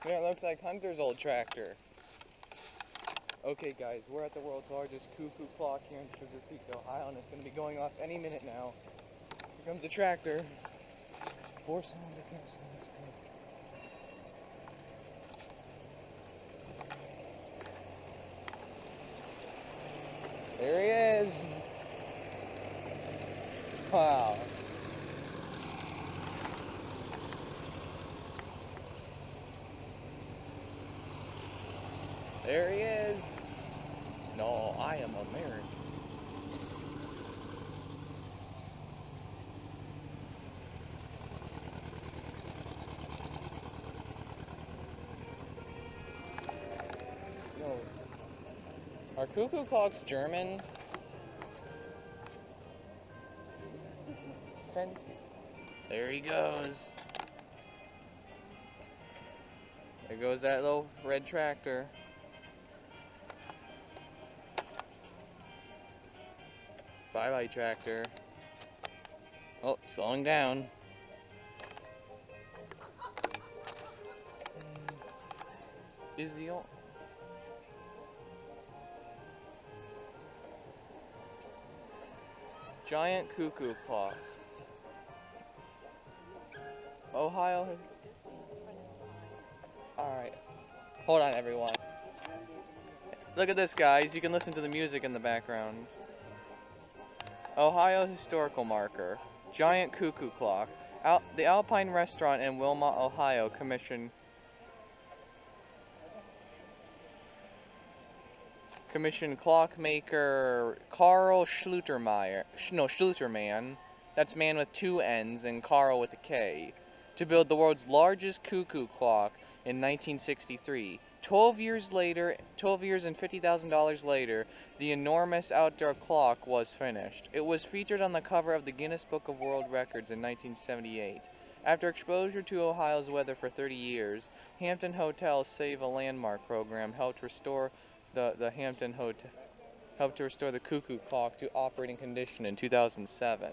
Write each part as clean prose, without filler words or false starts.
Yeah, it looks like Hunter's old tractor. Okay guys, we're at the world's largest cuckoo clock here in Sugarcreek, Ohio, and it's going to be going off any minute now. Here comes the tractor. 4-cylinder gas, let's go. There he is! Wow. There he is! No, I am American. No. Are cuckoo clocks German? There he goes. There goes that little red tractor. Bye-bye, tractor. Oh, slowing down. Is the old... Giant cuckoo clock. Ohio. Alright. Hold on, everyone. Look at this, guys. You can listen to the music in the background. Ohio historical marker. Giant cuckoo clock. The Alpine Restaurant in Wilmot, Ohio commissioned clockmaker Carl Schluterman, that's man with 2 N's and Carl with a K, to build the world's largest cuckoo clock in 1963. 12 years and $50,000 later, the enormous outdoor clock was finished. It was featured on the cover of the Guinness Book of World Records in 1978. After exposure to Ohio's weather for 30 years, Hampton Hotel's Save a Landmark program helped restore the Hampton Hotel helped to restore the cuckoo clock to operating condition in 2007.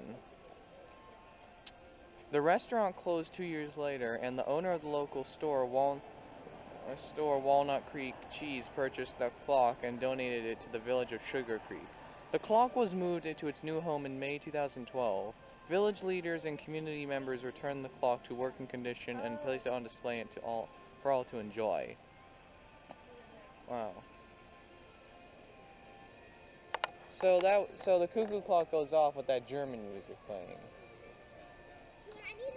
The restaurant closed 2 years later, and the owner of the local store, Walnut Creek Cheese, purchased the clock and donated it to the village of Sugarcreek. The clock was moved into its new home in May 2012. Village leaders and community members returned the clock to working condition and placed it on display for all to enjoy. Wow. So the cuckoo clock goes off with that German music playing.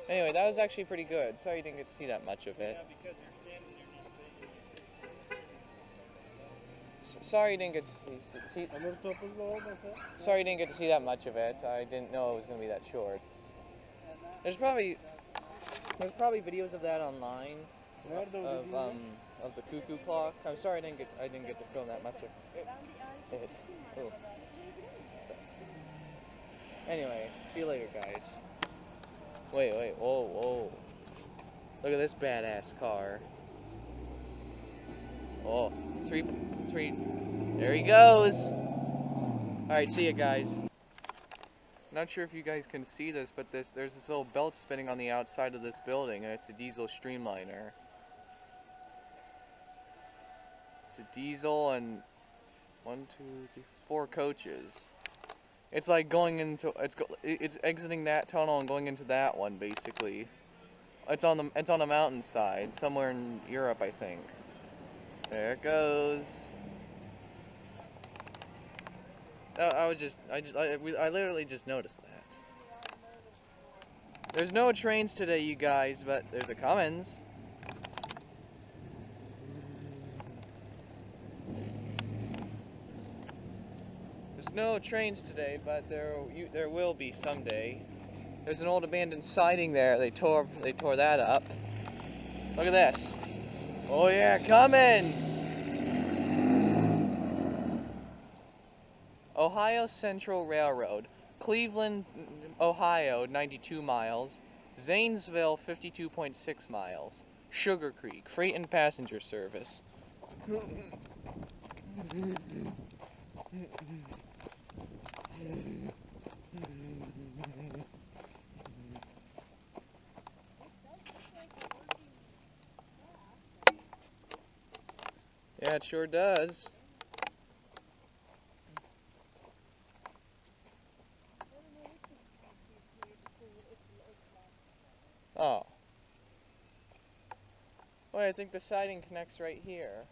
Anyway, that was actually pretty good. Sorry you didn't get to see that much of it. Yeah, because you're standing underneath. Sorry you didn't get to see. Sorry you didn't get to see that much of it. I didn't know it was going to be that short. There's probably videos of that online of the cuckoo clock. I'm sorry I didn't get to film that much of it. Oh. Anyway, see you later, guys. Wait, whoa. Look at this badass car. Oh, three, there he goes! Alright, see ya, guys. Not sure if you guys can see this, but there's this little belt spinning on the outside of this building, and it's a diesel streamliner. It's a diesel and 4 coaches. It's like going into it's exiting that tunnel and going into that one, basically. It's on the mountainside somewhere in Europe, I think. There it goes. I literally just noticed that. There's no trains today, you guys, but there's a Cummins. There's no trains today, but there will be someday. There's an old abandoned siding there. They tore that up. Look at this. Oh yeah, Cummins! Ohio Central Railroad. Cleveland, Ohio, 92 miles. Zanesville, 52.6 miles. Sugarcreek, freight and passenger service. Yeah, it sure does. Oh. Wait, I think the siding connects right here.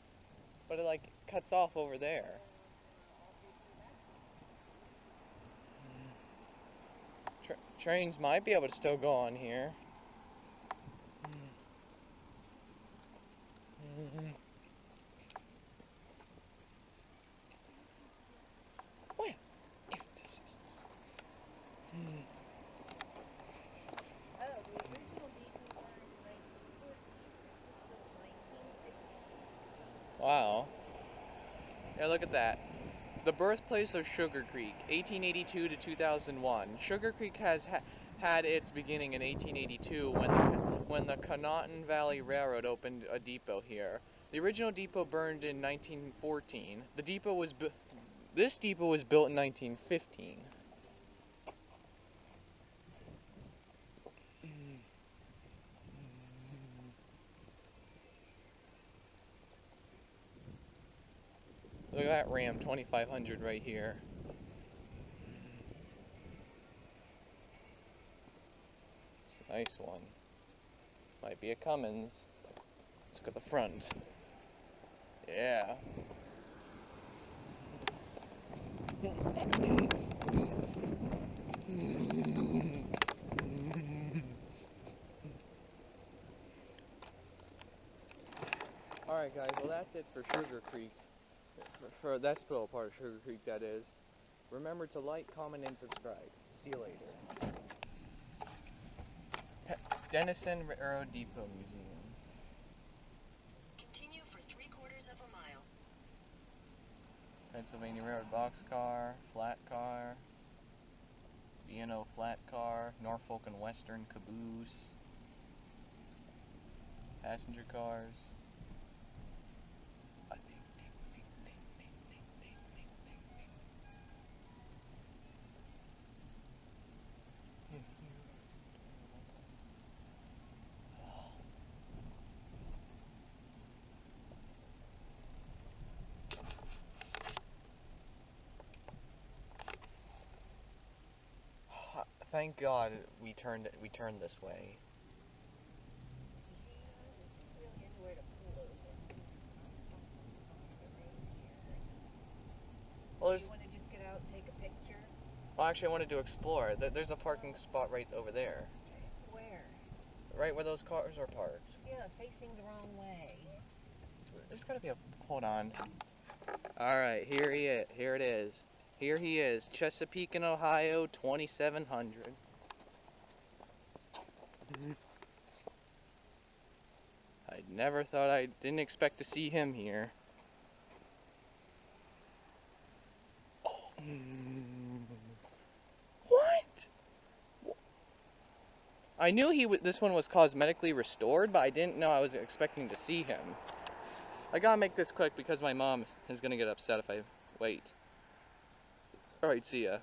But it like cuts off over there. Trains might be able to still go on here. What? Wow. Yeah, look at that. The birthplace of Sugarcreek, 1882 to 2001. Sugarcreek has had its beginning in 1882 when the Conotton Valley Railroad opened a depot here. The original depot burned in 1914. This depot was built in 1915. Look at that Ram 2500 right here. It's a nice one. Might be a Cummins. Let's look at the front. Yeah. Alright guys, well that's it for Sugarcreek. For that little part of Sugarcreek, that is. Remember to like, comment, and subscribe. See you later. Denison Railroad Depot Museum. Continue for 3/4 of a mile. Pennsylvania Railroad boxcar, flat car, B&O flat car, Norfolk and Western caboose, passenger cars. Thank God we turned this way. Well, Do you want to just get out and take a picture? well, actually, I wanted to explore. There's a parking spot right over there. Where? Right where those cars are parked. Yeah, facing the wrong way. There's gotta be a. Hold on. All right, here it is. Here he is, Chesapeake, Ohio, 2700. I didn't expect to see him here. Oh. What? I knew this one was cosmetically restored, but I didn't know I was expecting to see him. I gotta make this quick because my mom is gonna get upset if I wait. Alright, see ya.